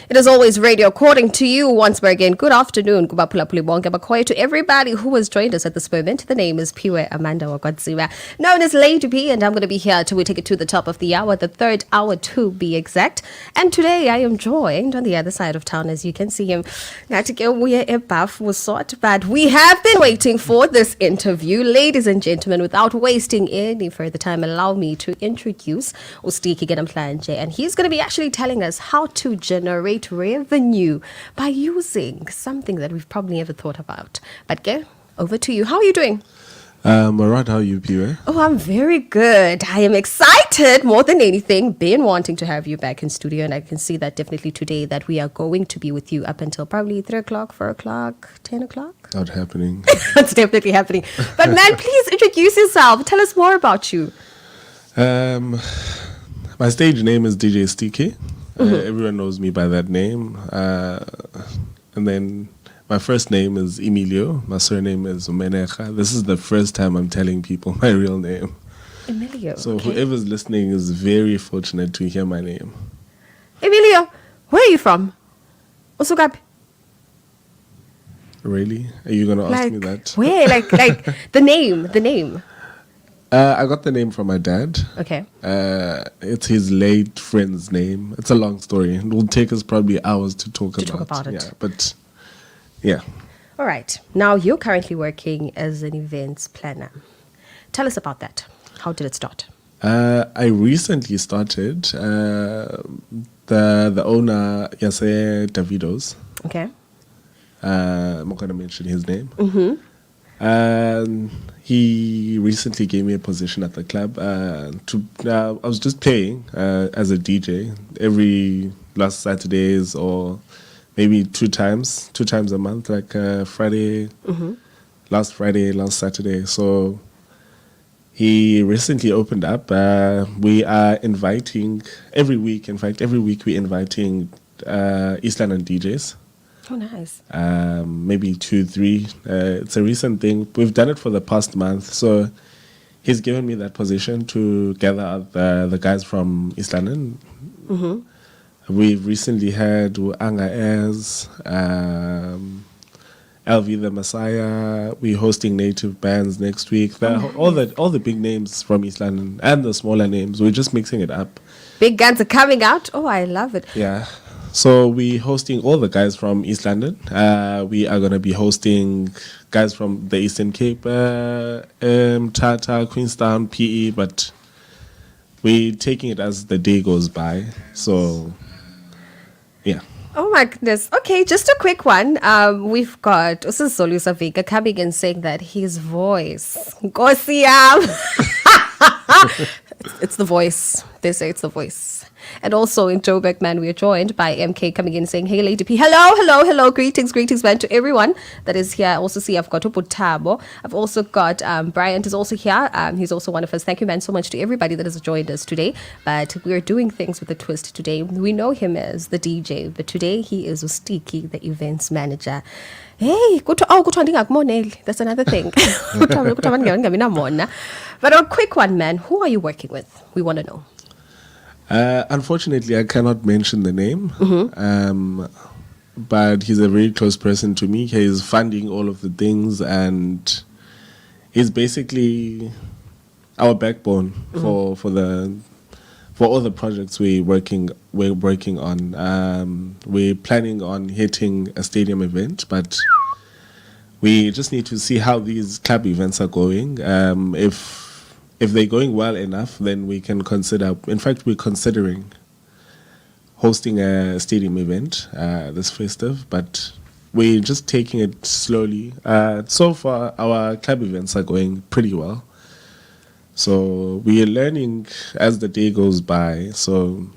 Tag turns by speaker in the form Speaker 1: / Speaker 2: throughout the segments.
Speaker 1: It is always radio according to you once more again. Good afternoon. To everybody who has joined us at this moment. The name is Piwe Amanda Wagwadziwa, known as Lady P, and I'm going to be here till we take it to the top of the hour, the third hour to be exact. And today I am joined on the other side of town, as you can see him. But we have been waiting for this interview. Ladies and gentlemen, without wasting any further time, allow me to introduce Ustiki Gedamhlanje, and he's going to be actually telling us how to generate revenue by using something that we've probably never thought about. But go over to you. How are you doing?
Speaker 2: All right, how are you, Piwe?
Speaker 1: Oh, I'm very good. I am excited more than anything. Been wanting to have you back in studio, and I can see that definitely today that we are going to be with you up until probably 3 o'clock, 4 o'clock, 10 o'clock.
Speaker 2: Not happening.
Speaker 1: It's definitely happening. But man, please introduce yourself. Tell us more about you.
Speaker 2: My stage name is DJ Sticky. Everyone knows me by that name. And then my first name is Emilio. My surname is Umenecha. This is the first time I'm telling people my real name.
Speaker 1: Emilio.
Speaker 2: So whoever's listening is very fortunate to hear my name.
Speaker 1: Emilio, where are you from? Usukapi?
Speaker 2: Really? Are you going to ask me that?
Speaker 1: Where? Like the name.
Speaker 2: I got the name from my dad.
Speaker 1: Okay.
Speaker 2: It's his late friend's name. It's a long story. It will take us probably hours to talk about
Speaker 1: it.
Speaker 2: Yeah, but yeah.
Speaker 1: All right. Now you're currently working as an events planner. Tell us about that. How did it start?
Speaker 2: I recently started. The owner, Yase Davidos.
Speaker 1: Okay.
Speaker 2: I'm not going to mention his name. He recently gave me a position at the club. I was just playing as a DJ every last Saturdays or maybe two times a month, like Friday, last Friday, last Saturday. So he recently opened up. We are inviting every week. In fact, every week we're inviting East London DJs.
Speaker 1: Oh, nice.
Speaker 2: Maybe 2, 3. It's a recent thing. We've done it for the past month. So he's given me that position to gather up the guys from East London. We've recently had Anga Airs, LV the Messiah. We're hosting native bands next week. All the big names from East London and the smaller names. We're just mixing it up.
Speaker 1: Big guns are coming out. Oh, I love it.
Speaker 2: Yeah. So we're hosting all the guys from East London. We are going to be hosting guys from the Eastern Cape, Tata, Queenstown, PE, but we're taking it as the day goes by. So, yeah.
Speaker 1: Oh my goodness. Okay, just a quick one. We've got Usisolu Savika coming and saying that his voice, Nkosi yam. It's the voice. They say it's the voice. And also in Joburg, man, we are joined by MK coming in saying, hey, Lady P. Hello. Greetings, man, to everyone that is here. I also see I've got Uputabo. I've also got Bryant is also here. He's also one of us. Thank you, man, so much to everybody that has joined us today. But we're doing things with a twist today. We know him as the DJ, but today he is Ustiki, the events manager. Hey, that's another thing. But a quick one, man. Who are you working with? We want to know.
Speaker 2: Unfortunately, I cannot mention the name, but he's a very close person to me. He's funding all of the things, and he's basically our backbone for all the projects we're working on. We're planning on hitting a stadium event, but we just need to see how these club events are going. If they're going well enough, then we can consider. In fact, we're considering hosting a stadium event this festive, but we're just taking it slowly. So far, our club events are going pretty well. So we are learning as the day goes by. So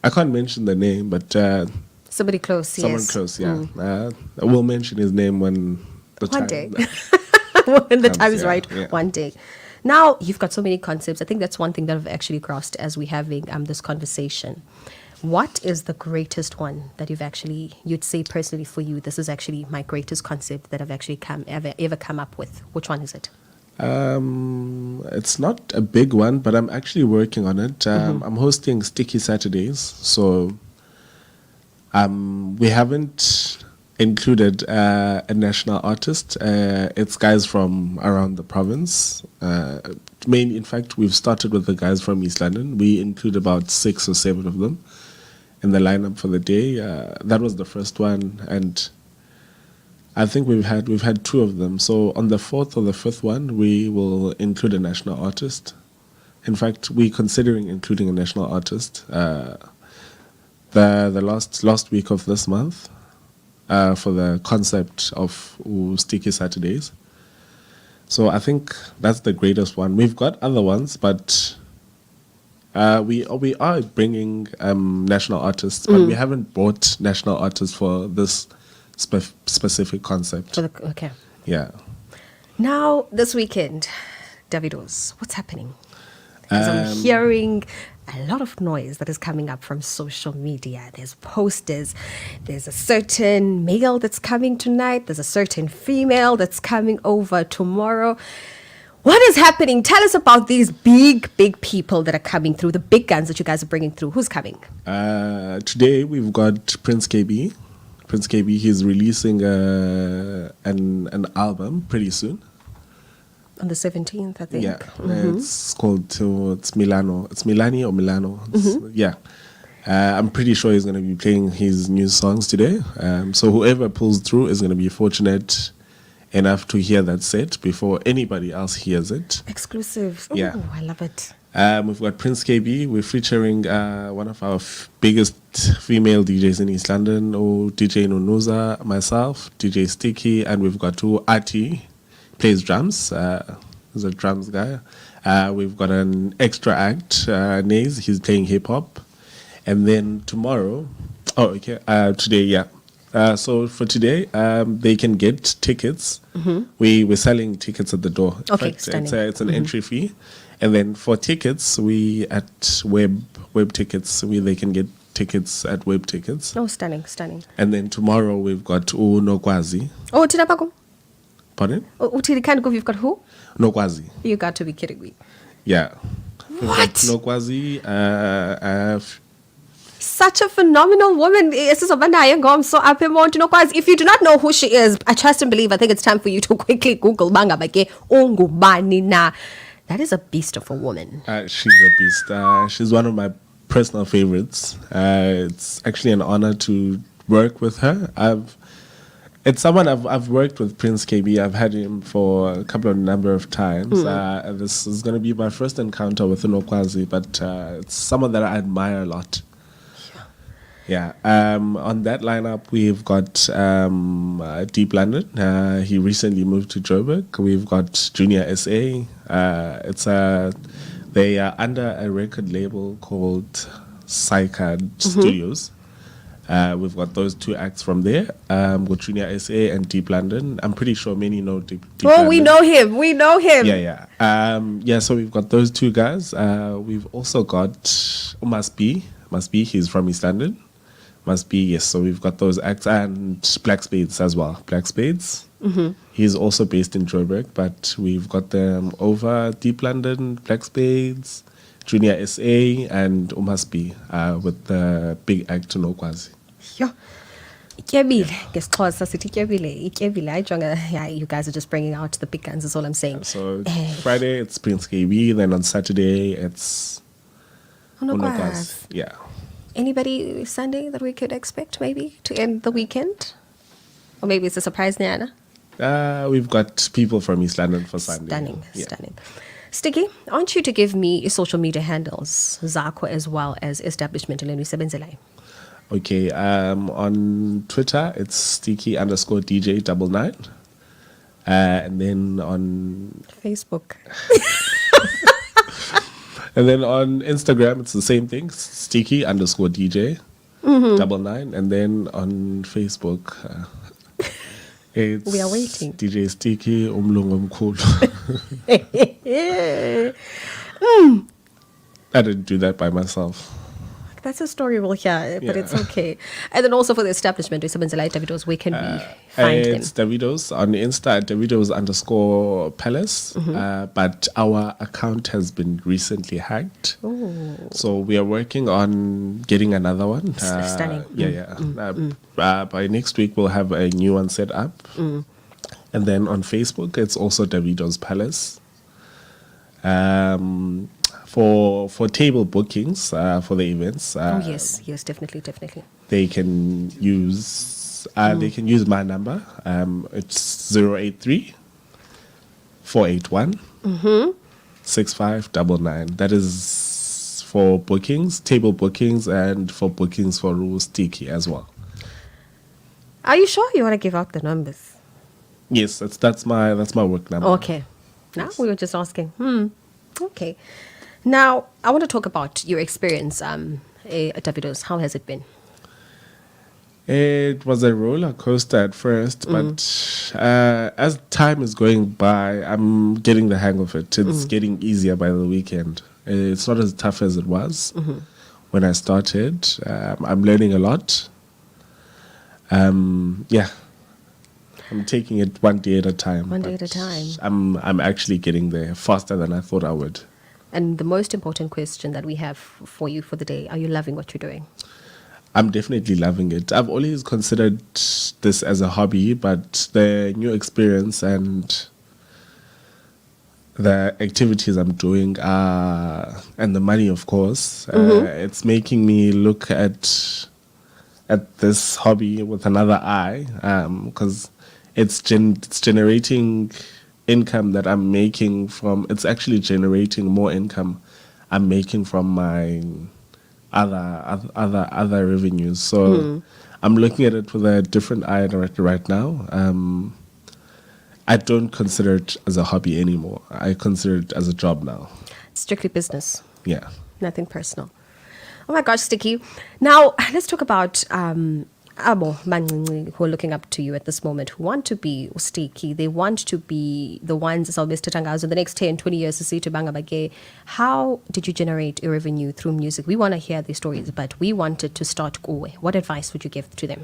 Speaker 2: I can't mention the name, but
Speaker 1: somebody close,
Speaker 2: someone close, yeah. I will mention his name when the
Speaker 1: one
Speaker 2: time.
Speaker 1: Day. When the time is right,
Speaker 2: yeah.
Speaker 1: One day. Now, you've got so many concepts. I think that's one thing that I've actually crossed as we're having this conversation. What is the greatest one that you'd say personally for you, this is actually my greatest concept that I've actually ever come up with? Which one is it?
Speaker 2: It's not a big one, but I'm actually working on it. I'm hosting Sticky Saturdays. So We haven't included a national artist. It's guys from around the province. Mainly, in fact, we've started with the guys from East London. We include about 6 or 7 of them in the lineup for the day. That was the first one, and I think we've had 2 of them. So on the 4th or the 5th one, we will include a national artist. In fact, we're considering including a national artist. The last week of this month, for the concept of Sticky Saturdays. So I think that's the greatest one. We've got other ones, but we are bringing national artists, but we haven't brought national artists for this specific concept.
Speaker 1: Okay.
Speaker 2: Yeah.
Speaker 1: Now, this weekend, Davidos, what's happening? Because I'm hearing a lot of noise that is coming up from social media. There's posters. There's a certain male that's coming tonight. There's a certain female that's coming over tomorrow. What is happening? Tell us about these big people that are coming through, the big guns that you guys are bringing through. Who's coming?
Speaker 2: Today, we've got Prince KB. Prince KB, he's releasing an album pretty soon.
Speaker 1: On the 17th, I think.
Speaker 2: Yeah, it's called it's Milano. It's Milani or Milano. Yeah, I'm pretty sure he's going to be playing his new songs today. So whoever pulls through is going to be fortunate enough to hear that set before anybody else hears it.
Speaker 1: Exclusive.
Speaker 2: Yeah.
Speaker 1: Ooh, I love it.
Speaker 2: We've got Prince KB. We're featuring one of our biggest female DJs in East London, DJ Nunuza, myself, DJ Sticky, and we've got Ati. Plays drums. He's a drums guy. We've got an extra act, Naze. He's playing hip hop. And then tomorrow, today, yeah. So for today, they can get tickets. We're selling tickets at the door. In fact, it's an entry fee. And then for tickets, we at web tickets, they can get tickets at web tickets.
Speaker 1: Oh, stunning.
Speaker 2: And then tomorrow we've got Nokwazi.
Speaker 1: Oh, Tinapako.
Speaker 2: Pardon?
Speaker 1: Utili kind of, you've got who?
Speaker 2: Nokwazi.
Speaker 1: You got to be kidding me.
Speaker 2: Yeah.
Speaker 1: What?
Speaker 2: Nokwazi.
Speaker 1: Such a phenomenal woman. So if you do not know who she is, I trust and believe, I think it's time for you to quickly Google Banga Bake Ongubani na. That is a beast of a woman.
Speaker 2: She's a beast. She's one of my personal favorites. It's actually an honor to work with her. It's someone I've worked with, Prince KB. I've had him for a number of times. This is going to be my first encounter with Nokwazi, but it's someone that I admire a lot. Yeah. On that lineup, we've got Deep London. He recently moved to Joburg. We've got Junior SA. They are under a record label called Psycad Studios. We've got those 2 acts from there, with Junior SA and Deep London. I'm pretty sure many know Deep London.
Speaker 1: We know him.
Speaker 2: Yeah. So we've got those 2 guys. We've also got Must Be, he's from East London. Must Be, yes. So we've got those acts, and Black Spades as well. Black Spades. He's also based in Joburg, but we've got them over Deep London, Black Spades, Junior SA, and Must Be, with the big act Nokwazi.
Speaker 1: Yeah. You guys are just bringing out the big guns, is all I'm saying.
Speaker 2: So Friday it's Prince KB, then on Saturday it's
Speaker 1: Nokwazi.
Speaker 2: Yeah.
Speaker 1: Anybody Sunday that we could expect maybe to end the weekend? Or maybe it's a surprise, Niana?
Speaker 2: We've got people from East London for Sunday.
Speaker 1: Stunning. Sticky, I want you to give me your social media handles, Zako, as well as establishment.
Speaker 2: Okay, on Twitter, it's sticky_DJ99. And then on
Speaker 1: Facebook.
Speaker 2: And then on Instagram, it's the same thing, sticky_DJ99. And then on Facebook, it's
Speaker 1: we are waiting.
Speaker 2: DJ Sticky Umlungu Mkhulu. I didn't do that by myself.
Speaker 1: That's a story we'll hear, but
Speaker 2: Yeah.
Speaker 1: it's okay. And then also for the establishment, Davidos, where can we find them?
Speaker 2: It's Davidos on Insta, Davidos_Palace. But our account has been recently hacked. So we are working on getting another one.
Speaker 1: Stunning.
Speaker 2: By next week, we'll have a new one set up. And then on Facebook, it's also Davidos Palace. For table bookings for the events.
Speaker 1: Yes, definitely.
Speaker 2: They can use my number. It's 083 481 6599. That is for bookings, table bookings, and for bookings for Sticky as well.
Speaker 1: Are you sure you want to give out the numbers?
Speaker 2: Yes, that's my work number.
Speaker 1: Okay. Now we were just asking. Okay. Now I want to talk about your experience at Davidos. How has it been?
Speaker 2: It was a roller coaster at first, but as time is going by, I'm getting the hang of it. It's getting easier by the weekend. It's not as tough as it was when I started. I'm learning a lot. I'm taking it one day at a time.
Speaker 1: One day at a time.
Speaker 2: I'm actually getting there faster than I thought I would.
Speaker 1: And the most important question that we have for you for the day, are you loving what you're doing?
Speaker 2: I'm definitely loving it. I've always considered this as a hobby, but the new experience and the activities I'm doing and the money, of course, it's making me look at this hobby with another eye, because it's generating income that I'm making from. It's actually generating more income I'm making from my other revenues. So I'm looking at it with a different eye right now. I don't consider it as a hobby anymore. I consider it as a job now.
Speaker 1: Strictly business.
Speaker 2: Yeah.
Speaker 1: Nothing personal. Oh my gosh, Sticky. Now, let's talk about Abo Mancinci, who are looking up to you at this moment, who want to be Sticky. They want to be the ones, as Mr. Tangazo, in the next 10, 20 years to see to Bangabage. How did you generate your revenue through music? We want to hear these stories, but we wanted to start Kowe. What advice would you give to them?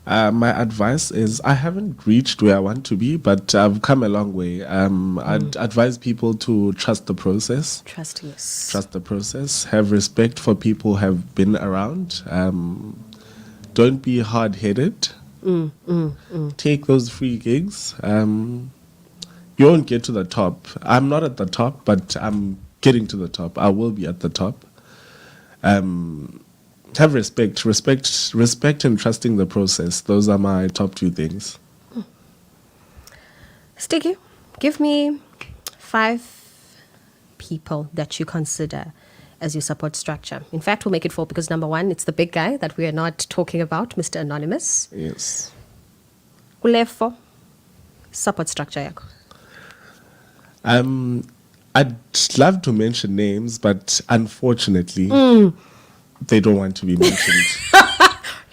Speaker 2: My advice is I haven't reached where I want to be, but I've come a long way. I'd advise people to trust the process.
Speaker 1: Trust, yes.
Speaker 2: Trust the process. Have respect for people who have been around. Don't be hard-headed. Take those free gigs. You won't get to the top. I'm not at the top, but I'm getting to the top. I will be at the top. Have respect and trusting the process. Those are my top two things.
Speaker 1: Sticky, give me 5 people that you consider as your support structure. In fact, we'll make it 4 because number 1, it's the big guy that we are not talking about, Mr. Anonymous.
Speaker 2: Yes.
Speaker 1: Ulefo, support structure yakho.
Speaker 2: I'd love to mention names, but unfortunately, they don't want to be mentioned.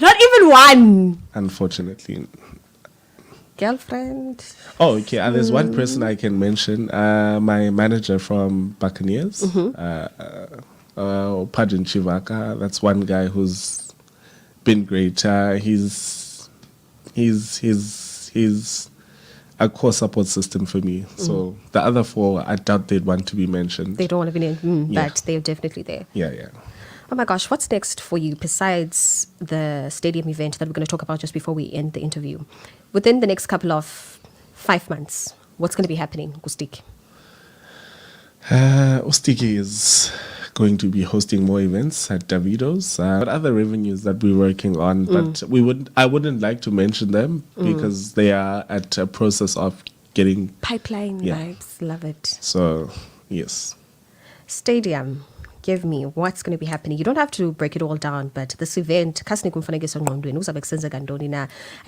Speaker 1: Not even one.
Speaker 2: Unfortunately.
Speaker 1: Girlfriend.
Speaker 2: Oh, okay. There's one person I can mention. My manager from Buccaneers, Pajin Chivaka. That's one guy who's been great. He's a core support system for me. So the other 4, I doubt they'd want to be mentioned.
Speaker 1: They don't want to be named,
Speaker 2: Yeah.
Speaker 1: but they're definitely there.
Speaker 2: Yeah.
Speaker 1: Oh my gosh, what's next for you besides the stadium event that we're going to talk about just before we end the interview? Within the next couple of 5 months, what's going to be happening, Ustiki?
Speaker 2: Ustiki is going to be hosting more events at Davidos. But other revenues that we're working on, but I wouldn't like to mention them because they are at a process of getting
Speaker 1: Pipeline vibes, love it.
Speaker 2: So, yes.
Speaker 1: Stadium, give me what's going to be happening. You don't have to break it all down, but this event, I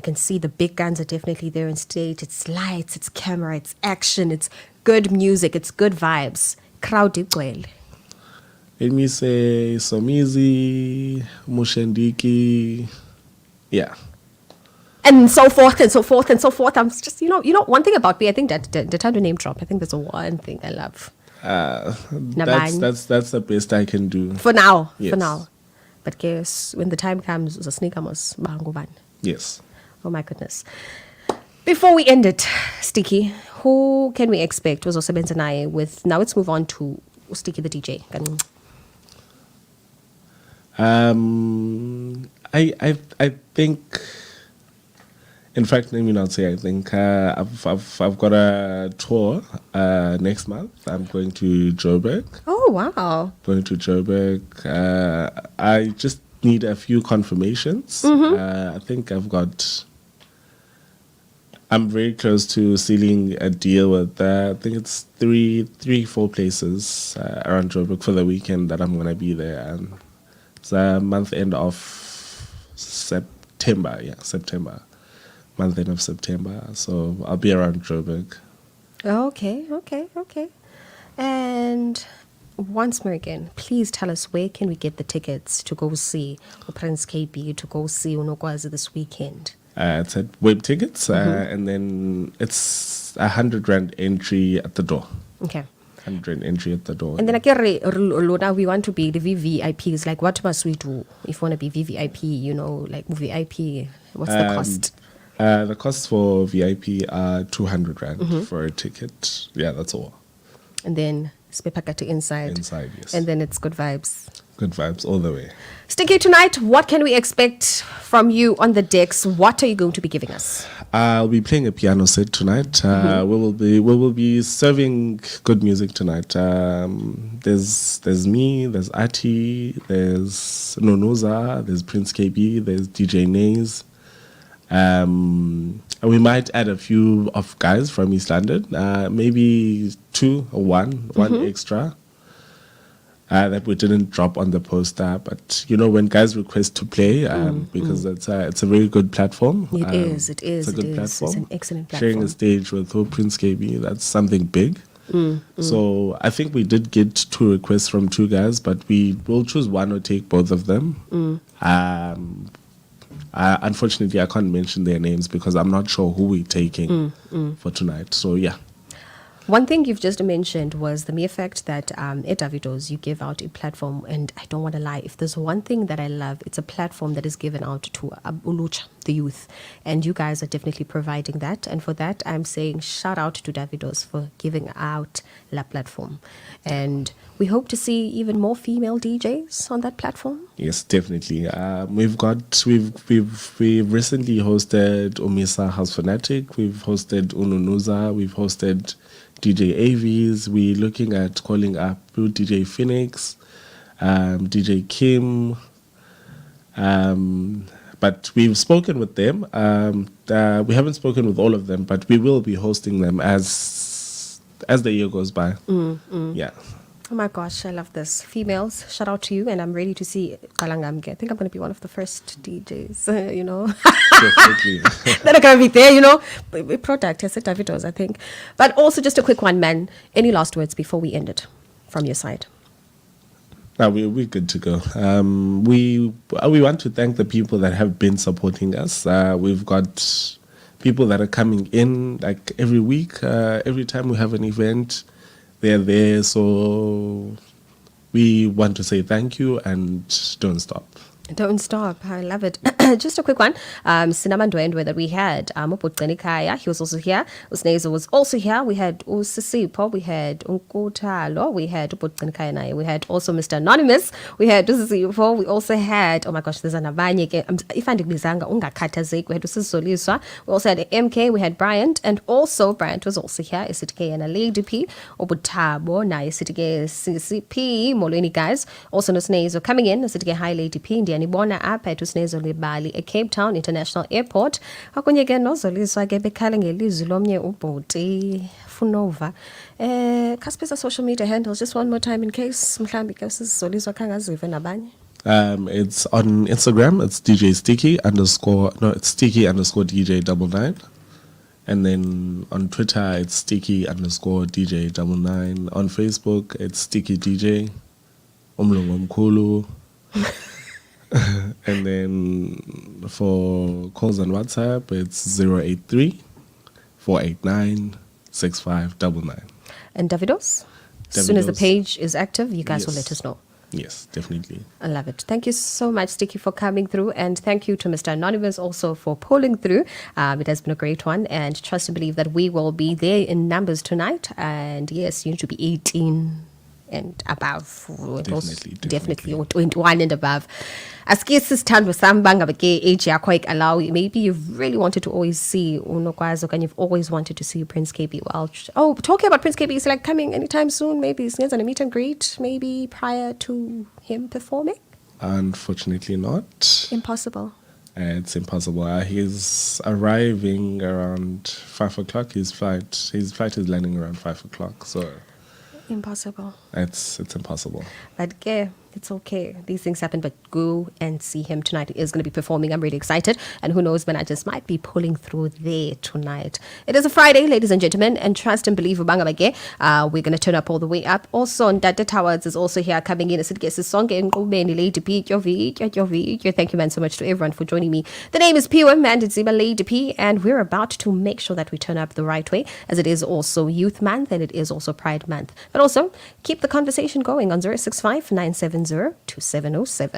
Speaker 1: can see the big guns are definitely there on stage. It's lights, it's camera, it's action, it's good music, it's good vibes. Crowd igcwele.
Speaker 2: Let me say Somizi, Mushendiki, yeah.
Speaker 1: And so forth and so forth and so forth. I'm just, one thing about me, I think that the time to name drop, I think there's one thing I love.
Speaker 2: That's the best I can do.
Speaker 1: For now.
Speaker 2: Yes.
Speaker 1: For now. But guess when the time comes, uzasinikamos bangubani.
Speaker 2: Yes.
Speaker 1: Oh my goodness. Before we end it, Sticky, who can we expect? Was also naye with. Now let's move on to Sticky the DJ.
Speaker 2: I think. In fact, let me not say I think. I've got a tour next month. I'm going to Joburg.
Speaker 1: Oh wow!
Speaker 2: Going to Joburg. I just need a few confirmations. I think I'm very close to sealing a deal with. I think it's four places around Joburg for the weekend that I'm gonna be there, and it's a month end of September. Yeah, September. Month end of September. So I'll be around Joburg.
Speaker 1: Okay. And once more again, please tell us where can we get the tickets to go see Prince KB, to go see Unokwazi this weekend?
Speaker 2: It's at Web Tickets, and then it's 100 Rand entry at the door.
Speaker 1: Okay.
Speaker 2: 100 Rand entry at the door.
Speaker 1: And then now we want to be the VVIPs. Like, what must we do if we want to be VVIP? Like VIP. What's the cost?
Speaker 2: The costs for VIP are 200 Rand for a ticket. Yeah, that's all.
Speaker 1: And then Spepakati inside.
Speaker 2: Inside, yes.
Speaker 1: And then it's good vibes.
Speaker 2: Good vibes all the way.
Speaker 1: Sticky, tonight, what can we expect from you on the decks? What are you going to be giving us?
Speaker 2: I'll be playing a piano set tonight. We will be serving good music tonight. There's me, there's Ati, there's Nonoza, there's Prince KB, there's DJ Naze. We might add a few of guys from East London, maybe two or one extra that we didn't drop on the poster. But when guys request to play, because it's a very good platform.
Speaker 1: It is.
Speaker 2: It's a good platform.
Speaker 1: It's an excellent platform.
Speaker 2: Sharing a stage with Prince KB, that's something big. So I think we did get 2 requests from 2 guys, but we will choose one or take both of them. Unfortunately, I can't mention their names because I'm not sure who we're taking for tonight. So, yeah.
Speaker 1: One thing you've just mentioned was the mere fact that at Davido's, you give out a platform. And I don't want to lie, if there's one thing that I love, it's a platform that is given out to Ulucha, the youth. And you guys are definitely providing that. And for that, I'm saying shout out to Davido's for giving out La platform. And we hope to see even more female DJs on that platform.
Speaker 2: Yes, definitely. We've recently hosted Omisa House Fanatic. We've hosted Ununuza. We've hosted DJ AVs. We're looking at calling up DJ Phoenix, DJ Kim. But we've spoken with them. We haven't spoken with all of them, but we will be hosting them as the year goes by. Yeah.
Speaker 1: Oh my gosh, I love this. Females, shout out to you, and I'm ready to see Kalangamge. I think I'm going to be one of the first DJs,
Speaker 2: Definitely.
Speaker 1: that are going to be there, Product, I said Davido's, I think. But also just a quick one, man. Any last words before we end it from your side?
Speaker 2: No, we're good to go. We want to thank the people that have been supporting us. We've got people that are coming in like every week. Every time we have an event, they're there. So we want to say thank you and don't stop.
Speaker 1: Don't stop. I love it. Just a quick one. Sinamandwendwe that we had. Kaya, he was also here. Usnezo was also here. We had Usisipo. We had Unkutalo. We had Kaya. We had also Mr. Anonymous. We had Usisipo. We also had, oh my gosh, there's an Abanye. If I bizanga ungakhathazeki. We had Usisoliswa. We also had MK. We had Bryant. And also Bryant was also here. Isitike and a Lady P. Obutabo. Na Isitike CCP. Molweni guys. Also Usnezo coming in. Isitike High Lady P. Nibona apha eTusnezo Libali eCape Town International Airport. Akunye ke nozoliswa ke bekhala ngelizwi lomnye ubhoti Funova. Kaspesa social media handles just one more time in case mhlambi ke sizoliswa khangazive nabanye.
Speaker 2: It's on Instagram. It's Sticky_DJ99. And then on Twitter, it's Sticky_DJ99. On Facebook, it's Sticky DJ. Umlungu Mkulu. And then for calls on WhatsApp, it's 083-489-6599.
Speaker 1: And Davido's? As soon as the page is active, you guys will let us know.
Speaker 2: Yes, definitely.
Speaker 1: I love it. Thank you so much, Sticky, for coming through. And thank you to Mr. Anonymous also for pulling through. It has been a great one. And trust and believe that we will be there in numbers tonight. And yes, you need to be 18 and above. Definitely. Or 21 and above. Aske sisithandwa sami bangabe ke age yakho allow. Maybe you've really wanted to always see Unokwazo and you've always wanted to see Prince KB Welch. Oh, talking about Prince KB, is like coming anytime soon. Maybe it's a meet and greet, maybe prior to him performing.
Speaker 2: Unfortunately not.
Speaker 1: Impossible.
Speaker 2: It's impossible. He's arriving around 5 o'clock. His flight is landing around 5 o'clock. So
Speaker 1: impossible.
Speaker 2: It's impossible.
Speaker 1: But yeah, it's okay. These things happen, but go and see him tonight. He is going to be performing. I'm really excited. And who knows, when I just might be pulling through there tonight. It is a Friday, ladies and gentlemen, and trust and believe we're going to turn up all the way up. Also, Dada Towers is also here coming in. I said, guess the song Lady P. Thank you, man, so much to everyone for joining me. The name is P.O.M. and it's Ziba Lady P, and we're about to make sure that we turn up the right way, as it is also Youth Month and it is also Pride Month. But also, keep the conversation going on 065 970 2707.